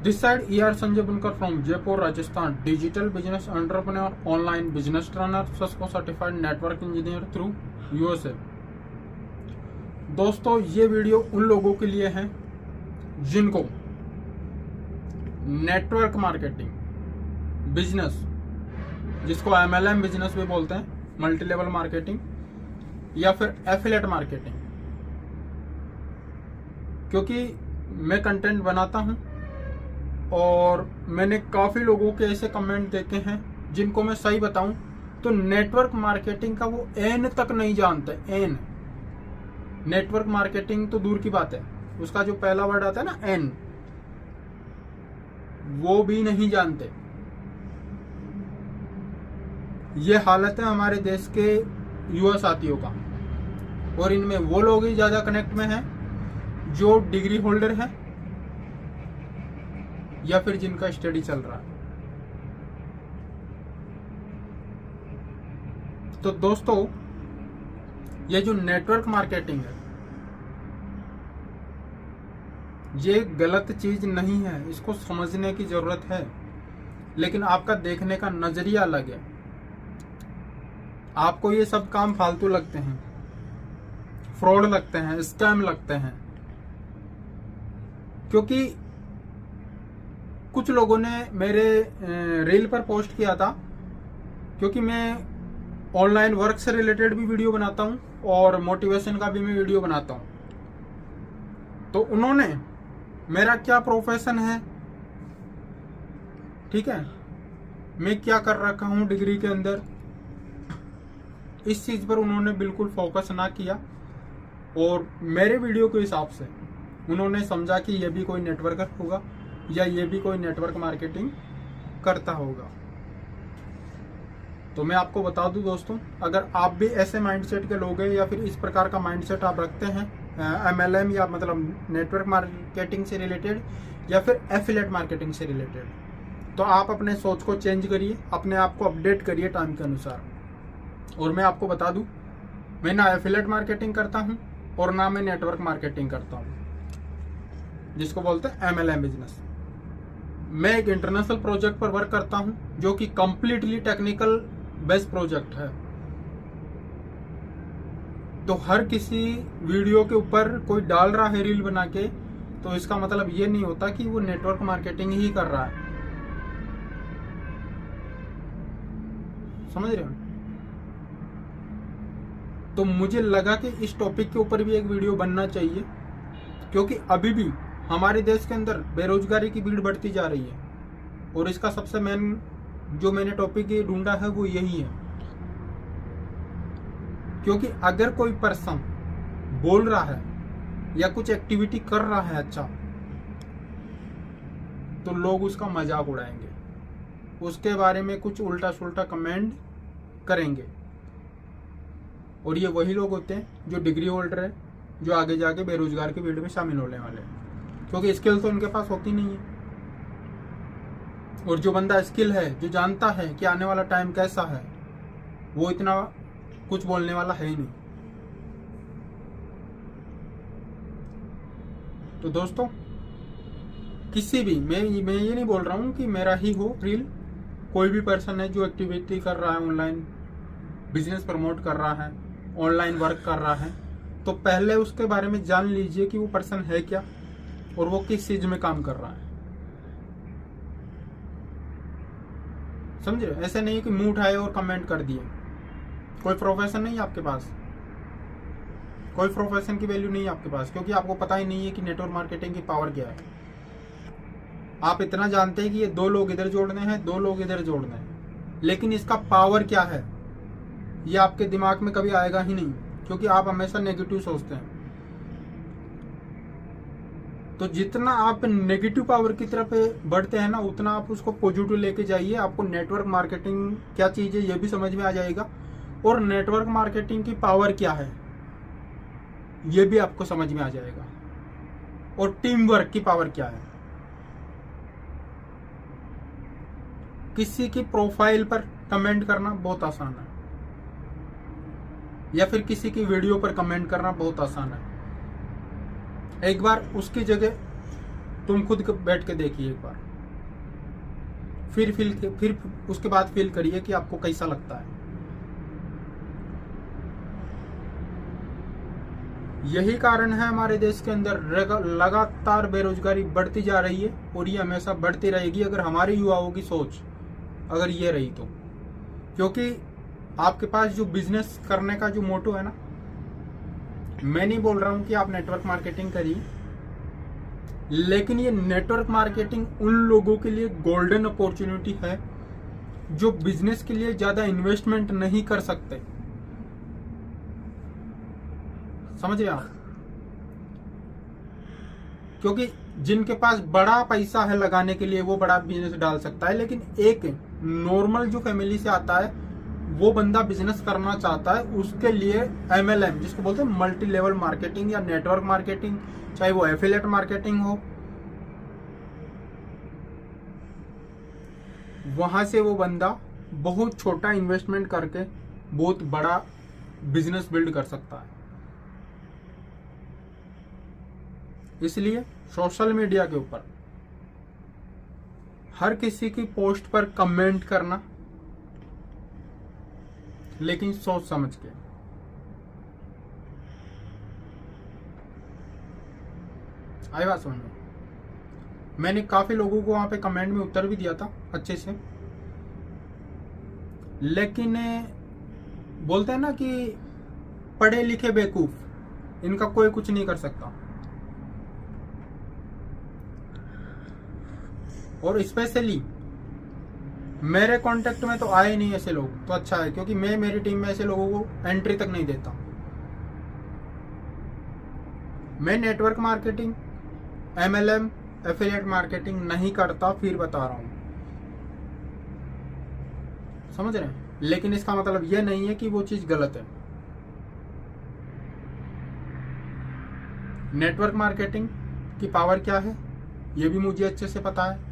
This side ER Sanjay Bunkar from Jaipur, Rajasthan. Digital business entrepreneur, online business trainer, Cisco certified network engineer through USA. दोस्तों ये video उन लोगों के लिए है जिनको नेटवर्क मार्केटिंग बिजनेस, जिसको MLM बिजनेस भी बोलते हैं, मल्टी लेवल मार्केटिंग या फिर एफिलिएट मार्केटिंग, क्योंकि मैं कंटेंट बनाता हूं और मैंने काफी लोगों के ऐसे कमेंट देखे हैं जिनको मैं सही बताऊं तो नेटवर्क मार्केटिंग का वो एन तक नहीं जानते। एन नेटवर्क मार्केटिंग तो दूर की बात है, उसका जो पहला वर्ड आता है ना एन, वो भी नहीं जानते। ये हालत है हमारे देश के युवा साथियों का, और इनमें वो लोग ही ज्यादा कनेक्ट में हैं जो डिग्री होल्डर है या फिर जिनका स्टडी चल रहा है। तो दोस्तों ये जो नेटवर्क मार्केटिंग है ये गलत चीज नहीं है, इसको समझने की जरूरत है, लेकिन आपका देखने का नजरिया अलग है। आपको ये सब काम फालतू लगते हैं, फ्रॉड लगते हैं, स्कैम लगते हैं, क्योंकि कुछ लोगों ने मेरे रील पर पोस्ट किया था, क्योंकि मैं ऑनलाइन वर्क से रिलेटेड भी वीडियो बनाता हूं और मोटिवेशन का भी मैं वीडियो बनाता हूं। तो उन्होंने मेरा क्या प्रोफेशन है, ठीक है, मैं क्या कर रखा हूं डिग्री के अंदर, इस चीज पर उन्होंने बिल्कुल फोकस ना किया, और मेरे वीडियो के हिसाब से उन्होंने समझा कि यह भी कोई नेटवर्कर होगा या ये भी कोई नेटवर्क मार्केटिंग करता होगा। तो मैं आपको बता दूं दोस्तों, अगर आप भी ऐसे माइंडसेट के लोग हैं या फिर इस प्रकार का माइंडसेट आप रखते हैं MLM या मतलब नेटवर्क मार्केटिंग से रिलेटेड या फिर एफिलिएट मार्केटिंग से रिलेटेड, तो आप अपने सोच को चेंज करिए, अपने आप को अपडेट करिए टाइम के अनुसार। और मैं आपको बता दूं, मैं ना एफिलिएट मार्केटिंग करता हूं और ना मैं नेटवर्क मार्केटिंग करता हूं, जिसको बोलते हैं MLM बिजनेस। मैं एक इंटरनेशनल प्रोजेक्ट पर वर्क करता हूं जो कि कंप्लीटली टेक्निकल बेस्ड प्रोजेक्ट है। तो हर किसी वीडियो के ऊपर कोई डाल रहा है रील बना के, तो इसका मतलब ये नहीं होता कि वो नेटवर्क मार्केटिंग ही कर रहा है। समझ रहे हो? तो मुझे लगा कि इस टॉपिक के ऊपर भी एक वीडियो बनना चाहिए, क्योंकि अभी भी हमारे देश के अंदर बेरोजगारी की भीड़ बढ़ती जा रही है, और इसका सबसे मेन जो मैंने टॉपिक ढूंढा है वो यही है। क्योंकि अगर कोई पर्सन बोल रहा है या कुछ एक्टिविटी कर रहा है अच्छा, तो लोग उसका मजाक उड़ाएंगे, उसके बारे में कुछ उल्टा सुल्टा कमेंट करेंगे, और ये वही लोग होते हैं जो डिग्री होल्डर है, जो आगे जाके बेरोजगार की भीड़ में शामिल होने वाले हैं, क्योंकि स्किल तो उनके पास होती नहीं है। और जो बंदा स्किल है, जो जानता है कि आने वाला टाइम कैसा है, वो इतना कुछ बोलने वाला है ही नहीं। तो दोस्तों किसी भी, मैं ये नहीं बोल रहा हूं कि मेरा ही हो रील, कोई भी पर्सन है जो एक्टिविटी कर रहा है, ऑनलाइन बिजनेस प्रमोट कर रहा है, ऑनलाइन वर्क कर रहा है, तो पहले उसके बारे में जान लीजिए कि वो पर्सन है क्या और वो किस चीज में काम कर रहा है। समझे? ऐसे नहीं कि मुंह उठाए और कमेंट कर दिए। कोई प्रोफेशन नहीं है आपके पास, कोई प्रोफेशन की वैल्यू नहीं है आपके पास, क्योंकि आपको पता ही नहीं है कि नेटवर्क मार्केटिंग की पावर क्या है। आप इतना जानते हैं कि ये 2 लोग इधर जोड़ने हैं, 2 लोग इधर जोड़ने हैं, लेकिन इसका पावर क्या है ये आपके दिमाग में कभी आएगा ही नहीं, क्योंकि आप हमेशा नेगेटिव सोचते हैं। तो जितना आप नेगेटिव पावर की तरफ बढ़ते हैं ना, उतना आप उसको पॉजिटिव लेके जाइए। आपको नेटवर्क मार्केटिंग क्या चीज है ये भी समझ में आ जाएगा, और नेटवर्क मार्केटिंग की पावर क्या है ये भी आपको समझ में आ जाएगा, और टीम वर्क की पावर क्या है। किसी की प्रोफाइल पर कमेंट करना बहुत आसान है, या फिर किसी की वीडियो पर कमेंट करना बहुत आसान है। एक बार उसकी जगह तुम खुद बैठ के देखिए एक बार, फिर उसके बाद फील करिए कि आपको कैसा लगता है। यही कारण है हमारे देश के अंदर लगातार बेरोजगारी बढ़ती जा रही है, और ये हमेशा बढ़ती रहेगी अगर हमारे युवाओं की सोच अगर ये रही तो। क्योंकि आपके पास जो बिजनेस करने का जो मोटो है ना, मैं नहीं बोल रहा हूं कि आप नेटवर्क मार्केटिंग करिए, लेकिन ये नेटवर्क मार्केटिंग उन लोगों के लिए गोल्डन अपॉर्चुनिटी है जो बिजनेस के लिए ज्यादा इन्वेस्टमेंट नहीं कर सकते। समझे आप? क्योंकि जिनके पास बड़ा पैसा है लगाने के लिए वो बड़ा बिजनेस डाल सकता है, लेकिन एक नॉर्मल जो फैमिली से आता है वो बंदा बिजनेस करना चाहता है, उसके लिए MLM जिसको बोलते हैं मल्टी लेवल मार्केटिंग या नेटवर्क मार्केटिंग, चाहे वो एफिलिएट मार्केटिंग हो, वहां से वो बंदा बहुत छोटा इन्वेस्टमेंट करके बहुत बड़ा बिजनेस बिल्ड कर सकता है। इसलिए सोशल मीडिया के ऊपर हर किसी की पोस्ट पर कमेंट करना, लेकिन सोच समझ के। आई बात समझ में? मैंने काफी लोगों को वहां पे कमेंट में उत्तर भी दिया था अच्छे से, लेकिन बोलते हैं ना कि पढ़े लिखे बेवकूफ, इनका कोई कुछ नहीं कर सकता। और स्पेशली मेरे कांटेक्ट में तो आए नहीं ऐसे लोग, तो अच्छा है, क्योंकि मैं मेरी टीम में ऐसे लोगों को एंट्री तक नहीं देता। मैं network marketing, MLM, affiliate marketing नहीं करता, फिर बता रहा हूं। समझ रहे हैं? लेकिन इसका मतलब यह नहीं है कि वो चीज गलत है। नेटवर्क मार्केटिंग की पावर क्या है ये भी मुझे अच्छे से पता है,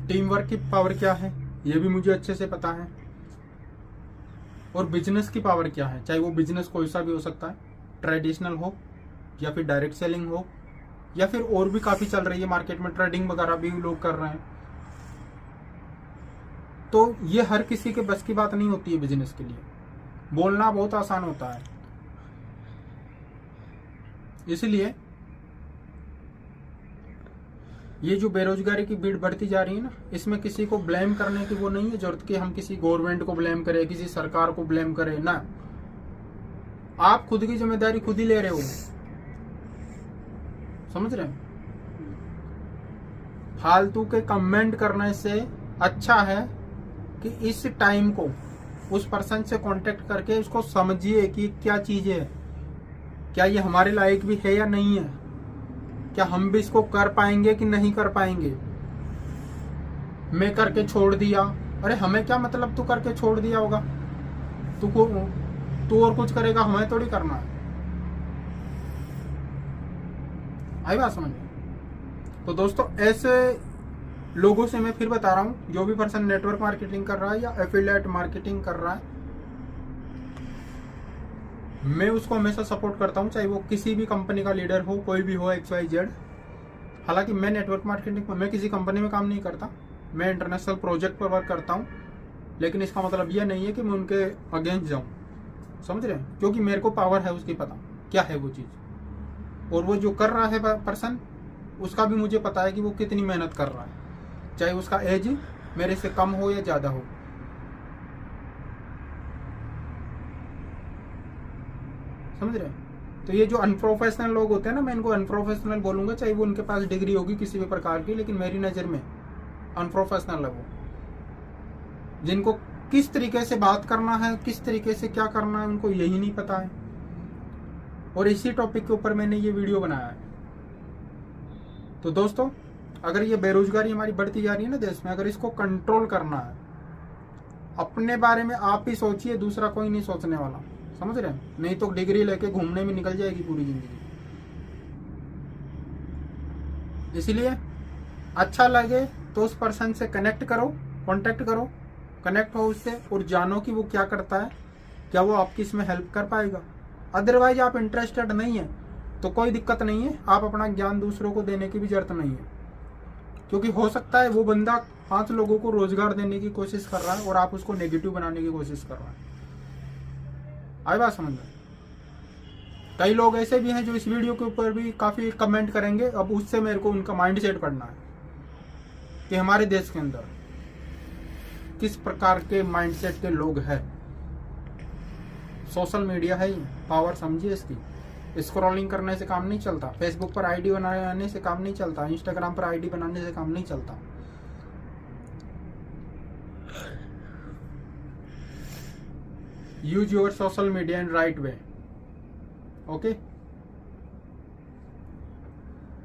टीम वर्क की पावर क्या है ये भी मुझे अच्छे से पता है, और बिजनेस की पावर क्या है, चाहे वो बिजनेस कोई सा भी हो सकता है, ट्रेडिशनल हो या फिर डायरेक्ट सेलिंग हो, या फिर और भी काफी चल रही है मार्केट में, ट्रेडिंग वगैरह भी लोग कर रहे हैं। तो ये हर किसी के बस की बात नहीं होती है। बिजनेस के लिए बोलना बहुत आसान होता है। इसलिए ये जो बेरोजगारी की भीड़ बढ़ती जा रही है ना, इसमें किसी को ब्लेम करने की वो नहीं है जरूरत कि हम किसी गवर्नमेंट को ब्लेम करें, किसी सरकार को ब्लेम करें ना। आप खुद की जिम्मेदारी खुद ही ले रहे हो। समझ रहे हैं? फालतू के कमेंट करने से अच्छा है कि इस टाइम को उस पर्सन से कांटेक्ट करके उसको समझिए कि क्या चीज है, क्या ये हमारे लायक भी है या नहीं है, क्या हम भी इसको कर पाएंगे कि नहीं कर पाएंगे। मैं करके छोड़ दिया, अरे हमें क्या मतलब तू करके छोड़ दिया होगा, तू और कुछ करेगा, हमें थोड़ी करना है। आई बात समझ? तो दोस्तों ऐसे लोगों से मैं फिर बता रहा हूं, जो भी पर्सन नेटवर्क मार्केटिंग कर रहा है या एफिलिएट मार्केटिंग कर रहा है, मैं उसको हमेशा सपोर्ट करता हूं, चाहे वो किसी भी कंपनी का लीडर हो, कोई भी हो, XYZ। हालांकि मैं नेटवर्क मार्केटिंग में किसी कंपनी में काम नहीं करता, मैं इंटरनेशनल प्रोजेक्ट पर वर्क करता हूं, लेकिन इसका मतलब यह नहीं है कि मैं उनके अगेंस्ट जाऊं। समझ रहे हैं? क्योंकि मेरे को पावर है उसकी, पता क्या है वो चीज़, और वो जो कर रहा है पर्सन उसका भी मुझे पता है कि वो कितनी मेहनत कर रहा है, चाहे उसका एज मेरे से कम हो या ज़्यादा हो। समझ रहे हैं? तो ये जो अनप्रोफेशनल लोग होते हैं ना, मैं इनको अनप्रोफेशनल बोलूंगा, चाहे वो उनके पास डिग्री होगी किसी भी प्रकार की, लेकिन मेरी नज़र में अनप्रोफेशनल है वो, जिनको किस तरीके से बात करना है, किस तरीके से क्या करना है, उनको यही नहीं पता है। और इसी टॉपिक के ऊपर मैंने ये वीडियो बनाया है। तो दोस्तों, अगर ये बेरोजगारी हमारी बढ़ती जा रही है ना देश में, अगर इसको कंट्रोल करना है, अपने बारे में आप ही सोचिए, दूसरा कोई नहीं सोचने वाला। समझ रहे हैं? नहीं तो डिग्री लेके घूमने में निकल जाएगी पूरी जिंदगी। इसलिए अच्छा लगे तो उस पर्सन से कनेक्ट करो, कांटेक्ट करो, कनेक्ट हो उससे और जानो कि वो क्या करता है, क्या वो आपकी इसमें हेल्प कर पाएगा। अदरवाइज आप इंटरेस्टेड नहीं है तो कोई दिक्कत नहीं है, आप अपना ज्ञान दूसरों को देने की भी जरूरत नहीं है, क्योंकि हो सकता है वो बंदा 5 लोगों को रोजगार देने की कोशिश कर रहा है और आप उसको नेगेटिव बनाने की कोशिश कर रहे हैं। आई बात समझ में? कई लोग ऐसे भी हैं जो इस वीडियो के ऊपर भी काफी कमेंट करेंगे। अब उससे मेरे को उनका माइंडसेट पढ़ना है कि हमारे देश के अंदर किस प्रकार के माइंडसेट के लोग हैं। सोशल मीडिया है ही पावर, समझिए इसकी। स्क्रॉलिंग करने से काम नहीं चलता, फेसबुक पर आईडी बनाने से काम नहीं चलता, इंस्टाग्राम पर आईडी बनाने से काम नहीं चलता। Use your social media in right way. Okay.